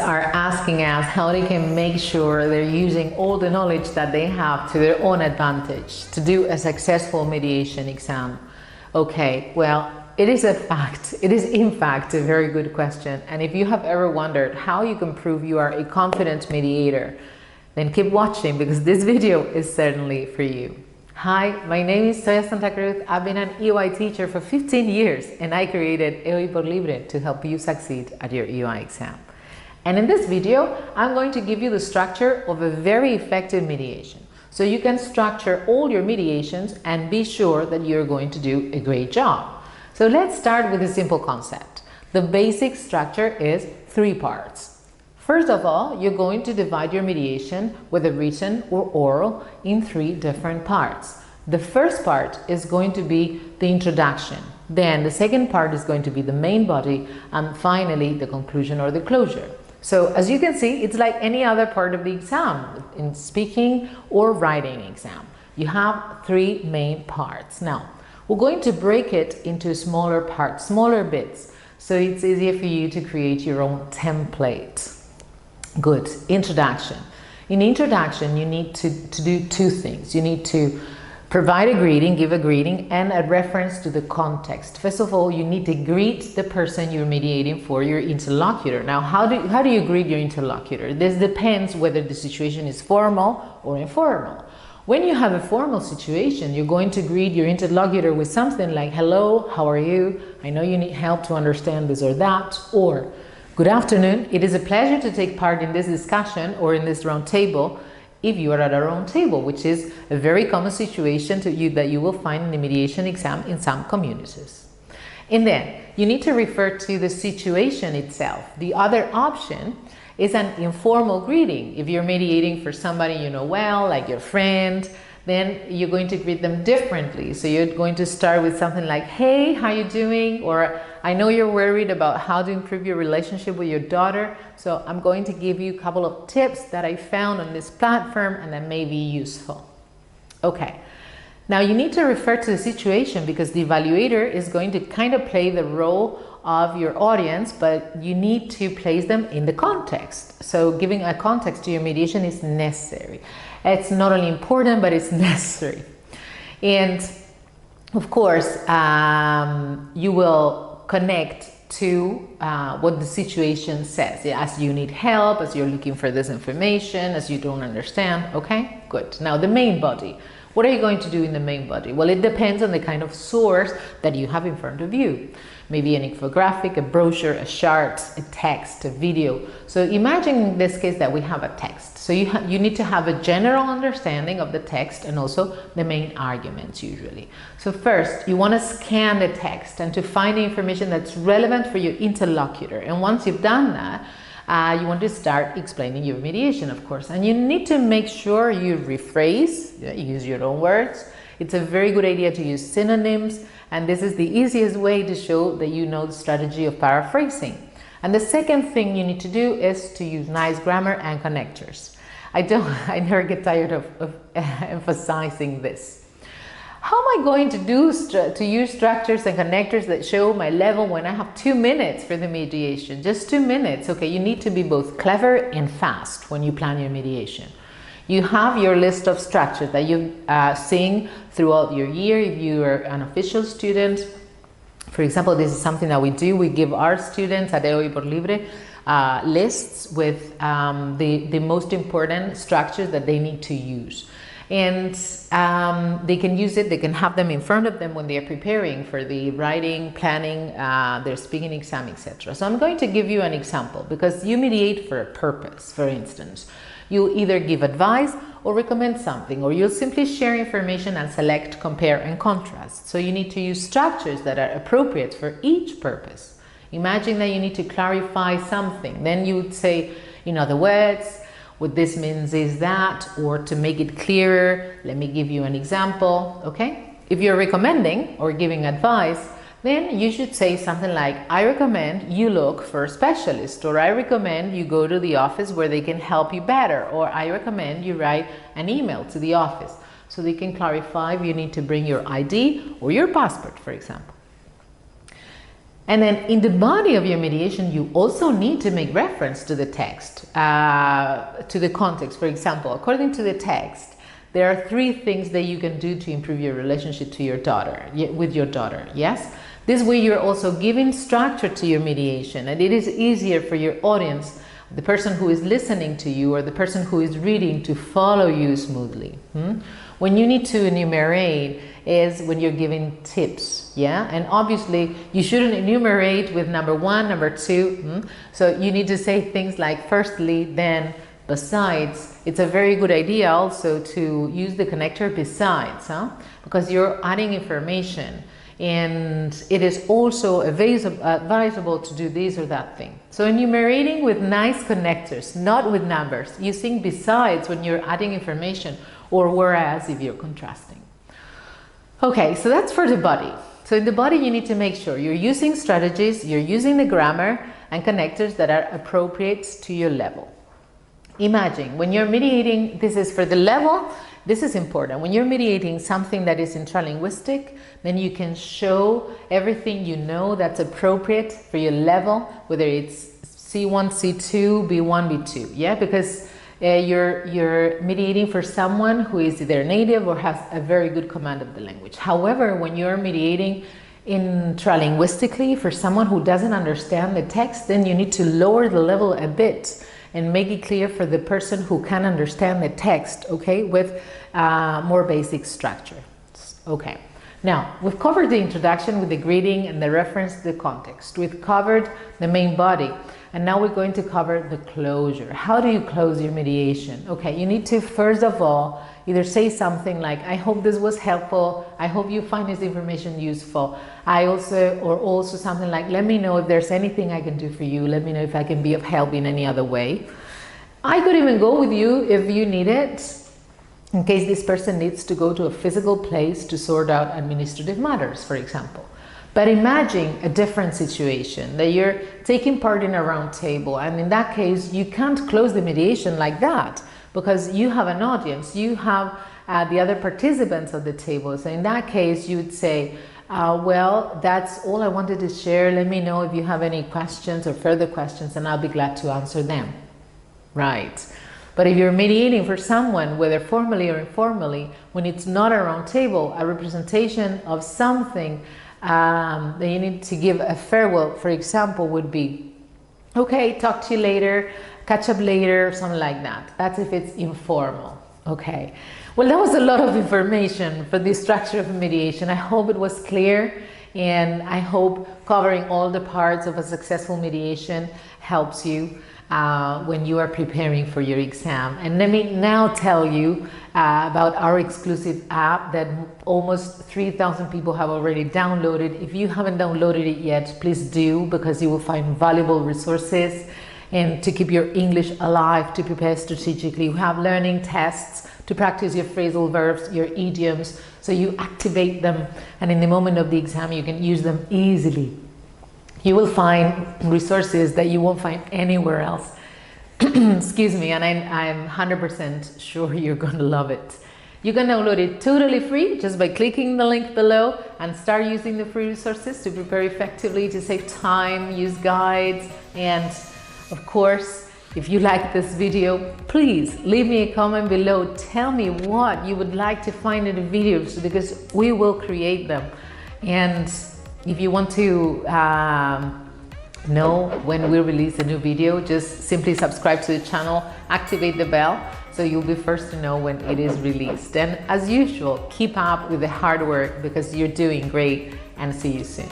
are asking us how they can make sure they're using all the knowledge that they have to their own advantage to do a successful mediation exam. Okay, well, it is a fact. It is in fact a very good question. And if you have ever wondered how you can prove you are a confident mediator, then keep watching because this video is certainly for you. Hi, my name is Soya Santa Cruz. I've been an EY teacher for 15 years and I created EY por Libre to help you succeed at your EY exam. And in this video, I'm going to give you the structure of a very effective mediation. So you can structure all your mediations and be sure that you're going to do a great job. So let's start with a simple concept. The basic structure is 3 parts. First of all, you're going to divide your mediation, whether written or oral, in 3 different parts. The first part is going to be the introduction. Then the second part is going to be the main body, and finally the conclusion or the closure. So as you can see, it's like any other part of the exam, in speaking or writing exam. You have 3 main parts. Now, we're going to break it into smaller parts, smaller bits, so it's easier for you to create your own template. Good. Introduction. In introduction, you need to do 2 things. You need to provide a greeting, give a greeting, and a reference to the context. First of all, you need to greet the person you're mediating for, your interlocutor. Now, how do you greet your interlocutor? This depends whether the situation is formal or informal. When you have a formal situation, you're going to greet your interlocutor with something like, hello, how are you? I know you need help to understand this or that, or good afternoon, it is a pleasure to take part in this discussion or in this round table, if you are at a round table, which is a very common situation that you will find in the mediation exam in some communities. And then you need to refer to the situation itself. The other option is an informal greeting. If you're mediating for somebody you know well, like your friend, then you're going to greet them differently. So you're going to start with something like, hey, how you doing? Or I know you're worried about how to improve your relationship with your daughter. So I'm going to give you a couple of tips that I found on this platform and that may be useful. Okay. Now you need to refer to the situation because the evaluator is going to kind of play the role of your audience, but you need to place them in the context. So giving a context to your mediation is necessary. It's not only important, but it's necessary. And of course, you will connect to what the situation says. As you need help, as you're looking for this information, as you don't understand. Okay, good. Now the main body. What are you going to do in the main body? Well, it depends on the kind of source that you have in front of you. Maybe an infographic, a brochure, a chart, a text, a video. So imagine in this case that we have a text. So you need to have a general understanding of the text and also the main arguments usually. So first, you want to scan the text and to find the information that's relevant for your interlocutor. And once you've done that, you want to start explaining your mediation, of course. And you need to make sure you rephrase, use your own words. It's a very good idea to use synonyms, and this is the easiest way to show that you know the strategy of paraphrasing. And the second thing you need to do is to use nice grammar and connectors. I never get tired of emphasizing this. How am I going to use structures and connectors that show my level when I have 2 minutes for the mediation? Just 2 minutes. Okay, you need to be both clever and fast when you plan your mediation. You have your list of structures that you sing throughout your year if you are an official student. For example, this is something that we do. We give our students at EY por Libre lists with the most important structures that they need to use. And they can use it, they can have them in front of them when they are preparing for the writing, planning, their speaking exam, etc. So I'm going to give you an example because you mediate for a purpose. For instance, you'll either give advice or recommend something, or you'll simply share information and select, compare, and contrast. So you need to use structures that are appropriate for each purpose. Imagine that you need to clarify something. Then you would say, in other words, what this means is that, or to make it clearer, let me give you an example, okay? If you're recommending or giving advice, then you should say something like, I recommend you look for a specialist, or I recommend you go to the office where they can help you better, or I recommend you write an email to the office. So they can clarify if you need to bring your ID or your passport, for example. And then in the body of your mediation, you also need to make reference to the text, to the context. For example, according to the text, there are 3 things that you can do to improve your relationship to your daughter, with your daughter, yes? This way you're also giving structure to your mediation, and it is easier for your audience, the person who is listening to you or the person who is reading, to follow you smoothly. When you need to enumerate is when you're giving tips, yeah? And obviously you shouldn't enumerate with number 1, number 2. So you need to say things like firstly, then, besides. It's a very good idea also to use the connector besides, because you're adding information. And it is also advisable to do this or that thing. So enumerating with nice connectors, not with numbers, using besides when you're adding information, or whereas if you're contrasting. Okay, so that's for the body. So in the body, you need to make sure you're using strategies, you're using the grammar and connectors that are appropriate to your level. Imagine when you're mediating, this is for the level, this is important. When you're mediating something that is intralinguistic, then you can show everything you know that's appropriate for your level, whether it's C1, C2, B1, B2, yeah? Because you're mediating for someone who is either native or has a very good command of the language. However, when you're mediating intralinguistically for someone who doesn't understand the text, then you need to lower the level a bit and make it clear for the person who can understand the text, okay, with more basic structure. Okay, now we've covered the introduction with the greeting and the reference to the context. We've covered the main body, and now we're going to cover the closure. How do you close your mediation? Okay, you need to first of all either say something like, I hope this was helpful, I hope you find this information useful. Or also something like, let me know if there's anything I can do for you, let me know if I can be of help in any other way. I could even go with you if you need it, in case this person needs to go to a physical place to sort out administrative matters, for example. But imagine a different situation, that you're taking part in a round table, and in that case, you can't close the mediation like that, because you have an audience, you have the other participants of the table. So in that case, you would say, well, that's all I wanted to share. Let me know if you have any questions or further questions, and I'll be glad to answer them. Right. But if you're mediating for someone, whether formally or informally, when it's not a round table, a representation of something that you need to give a farewell, for example, would be, okay, talk to you later, catch up later, something like that. That's if it's informal. Okay. Well, that was a lot of information for the structure of mediation. I hope it was clear, and I hope covering all the parts of a successful mediation helps you when you are preparing for your exam. And let me now tell you about our exclusive app that almost 3,000 people have already downloaded. If you haven't downloaded it yet, please do, because you will find valuable resources and to keep your English alive, to prepare strategically. We have learning tests to practice your phrasal verbs, your idioms, so you activate them, and in the moment of the exam you can use them easily. You will find resources that you won't find anywhere else. Excuse me, and I'm 100% sure you're going to love it. You can download it totally free just by clicking the link below and start using the free resources to prepare effectively, to save time, use guides, and of course, if you like this video, please leave me a comment below. Tell me what you would like to find in the videos, because we will create them. And if you want to know when we release a new video, just simply subscribe to the channel, activate the bell, so you'll be first to know when it is released. And as usual, keep up with the hard work, because you're doing great, and see you soon.